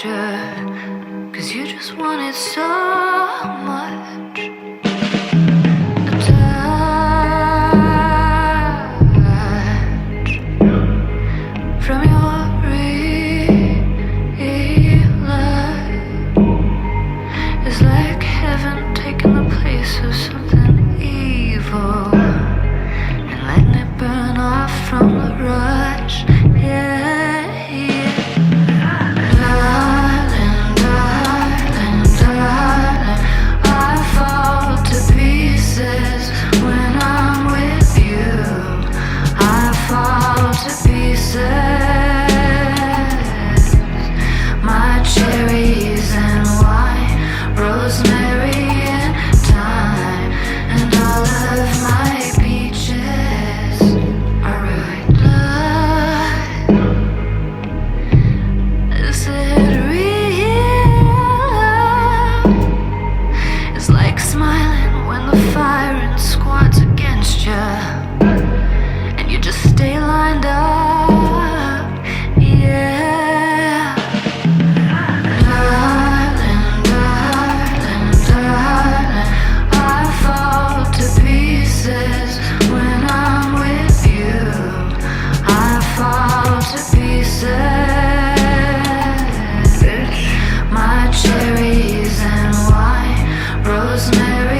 danger, 'cause you just want it so much. A touch from your real life is like heaven taking the place of something evil and letting it burn off from the rush. Yeah, yeah. Darling, darling, darling, I fall to pieces when I'm with you. I fall to pieces. My cherries and wine, rosemary and thyme, and all of my peaches are red blood. Is it real? It's like smiling when the firing squad's against you, and you just stay lined up. Yeah. Darling, darling, darling, I fall to pieces when I'm with you. I fall to pieces. My cherries and wine, rosemary